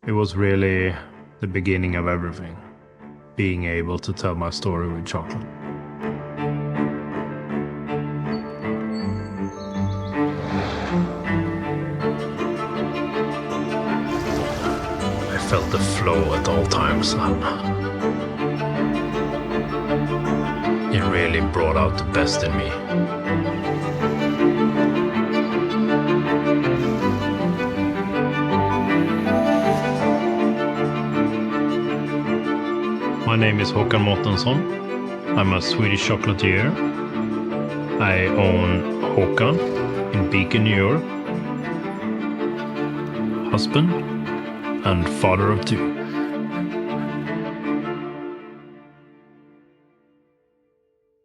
It was really the beginning of everything, being able to tell my story with chocolate. I felt the flow at all times. It really brought out the best in me. My name is Håkan Mårtensson. I'm a Swedish chocolatier. I own HÅKAN in Beacon, New York. Husband and father of two.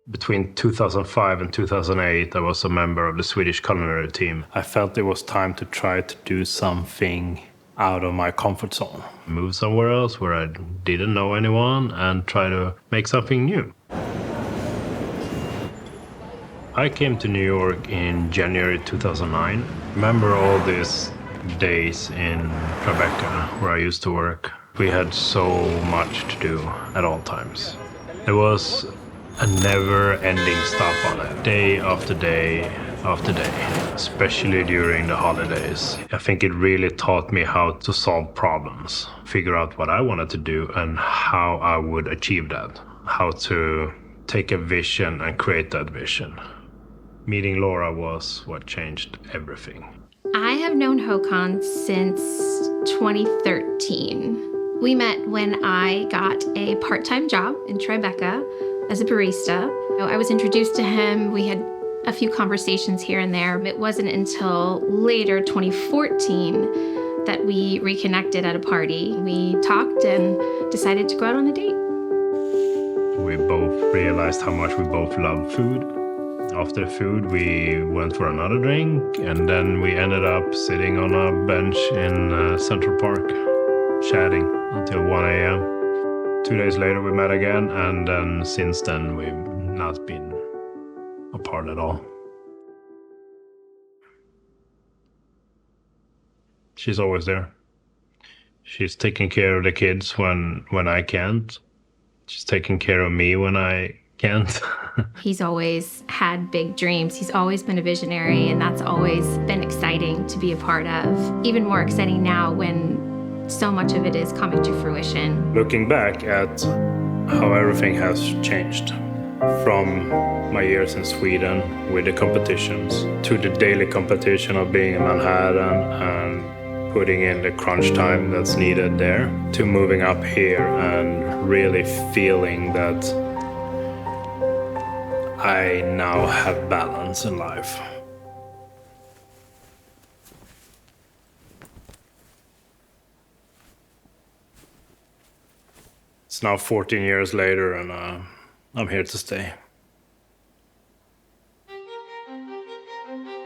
Between 2005 and 2008, I was a member of the Swedish Culinary Team. I felt it was time to try to do something out of my comfort zone. Move somewhere else where I didn't know anyone and try to make something new. I came to New York in January 2009. Remember all these days in Tribeca where I used to work. We had so much to do at all times. There was a never-ending stop on it, day after day after day, especially during the holidays. I think it really taught me how to solve problems, figure out what I wanted to do and how I would achieve that, how to take a vision and create that vision. Meeting Laura was what changed everything. I have known Håkan since 2013. We met when I got a part-time job in Tribeca as a barista. I was introduced to him. We had a few conversations here and there. It wasn't until later, 2014, that we reconnected at a party. We talked and decided to go out on a date. We both realized how much we both love food. After food, we went for another drink, and then we ended up sitting on a bench in Central Park, chatting until 1 a.m. 2 days later, we met again, and then since then, we've not been apart at all. She's always there. She's taking care of the kids when I can't. She's taking care of me when I can't. He's always had big dreams. He's always been a visionary, and that's always been exciting to be a part of. Even more exciting now when so much of it is coming to fruition. Looking back at how everything has changed, from my years in Sweden with the competitions to the daily competition of being in Manhattan and putting in the crunch time that's needed there, to moving up here and really feeling that I now have balance in life. It's now 14 years later and I'm here to stay.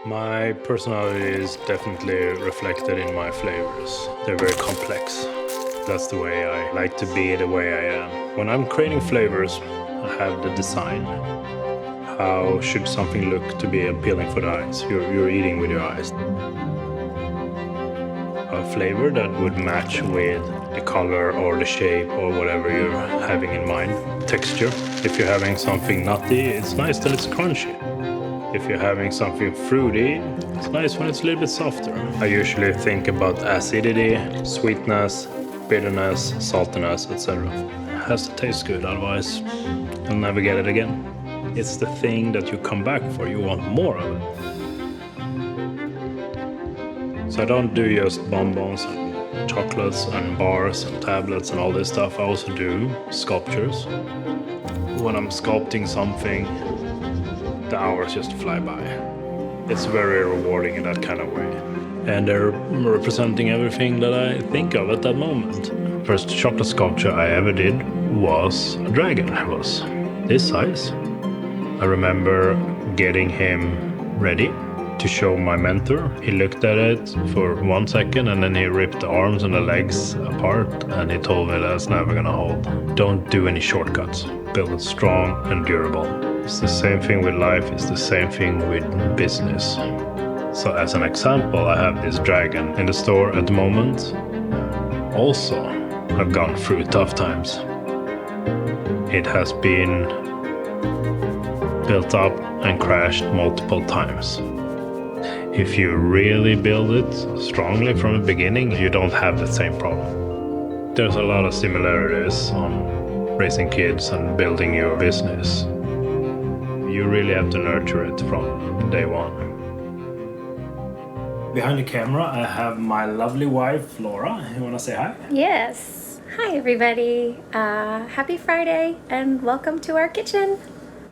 My personality is definitely reflected in my flavors. They're very complex. That's the way I like to be, the way I am. When I'm creating flavors, I have the design. How should something look to be appealing for the eyes? You're eating with your eyes. A flavor that would match with the color or the shape or whatever you're having in mind. Texture. If you're having something nutty, it's nice that it's crunchy. If you're having something fruity, it's nice when it's a little bit softer. I usually think about acidity, sweetness, bitterness, saltiness, etc. It has to taste good, otherwise you'll never get it again. It's the thing that you come back for, you want more of it. So I don't do just bonbons and chocolates and bars and tablets and all this stuff. I also do sculptures. When I'm sculpting something, the hours just fly by. It's very rewarding in that kind of way. And they're representing everything that I think of at that moment. First chocolate sculpture I ever did was a dragon. It was this size. I remember getting him ready to show my mentor. He looked at it for 1 second and then he ripped the arms and the legs apart and he told me that's never gonna hold. Don't do any shortcuts. Build it strong and durable. It's the same thing with life, it's the same thing with business. So as an example, I have this dragon in the store at the moment. also have gone through tough times. It has been built up and crashed multiple times. If you really build it strongly from the beginning, you don't have the same problem. There's a lot of similarities on raising kids and building your business. You really have to nurture it from day one. Behind the camera, I have my lovely wife, Laura. You want to say hi? Yes. Hi, everybody. Happy Friday and welcome to our kitchen.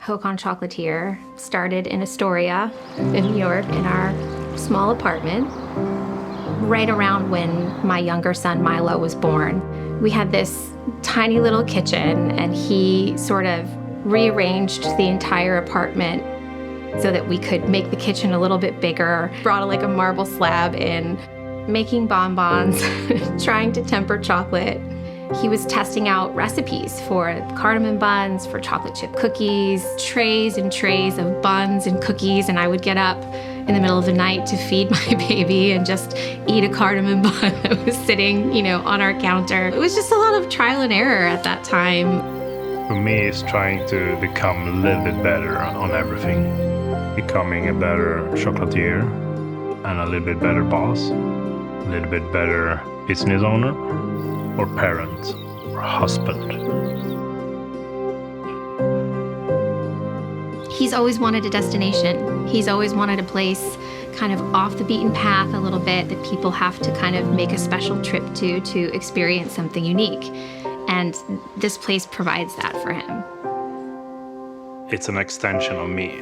HÅKAN Chocolatier started in Astoria in New York in our small apartment right around when my younger son Milo was born. We had this tiny little kitchen and he sort of rearranged the entire apartment so that we could make the kitchen a little bit bigger, brought like a marble slab in, making bonbons, trying to temper chocolate. He was testing out recipes for cardamom buns, for chocolate chip cookies, trays and trays of buns and cookies, and I would get up in the middle of the night to feed my baby and just eat a cardamom bun that was sitting, on our counter. It was just a lot of trial and error at that time. For me, it's trying to become a little bit better on everything. Becoming a better chocolatier and a little bit better boss, a little bit better business owner, or parent, or husband. He's always wanted a destination. He's always wanted a place kind of off the beaten path a little bit that people have to kind of make a special trip to experience something unique. And this place provides that for him. It's an extension of me.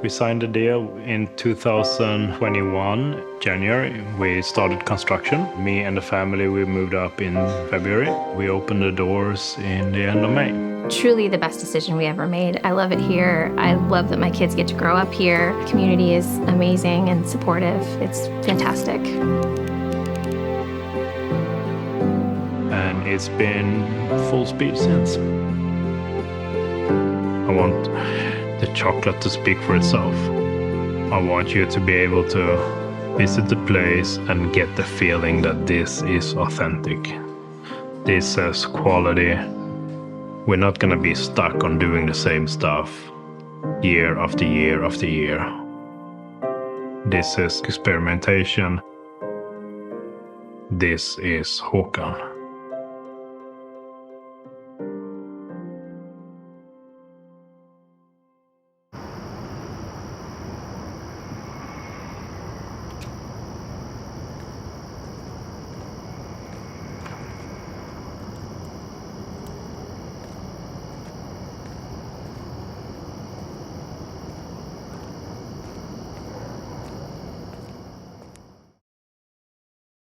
We signed a deal in 2021, January. We started construction. Me and the family, we moved up in February. We opened the doors in the end of May. Truly the best decision we ever made. I love it here. I love that my kids get to grow up here. The community is amazing and supportive. It's fantastic. And it's been full speed since. I want the chocolate to speak for itself. I want you to be able to visit the place and get the feeling that this is authentic. This has quality. We're not gonna be stuck on doing the same stuff year after year after year. This is experimentation. This is HÅKAN.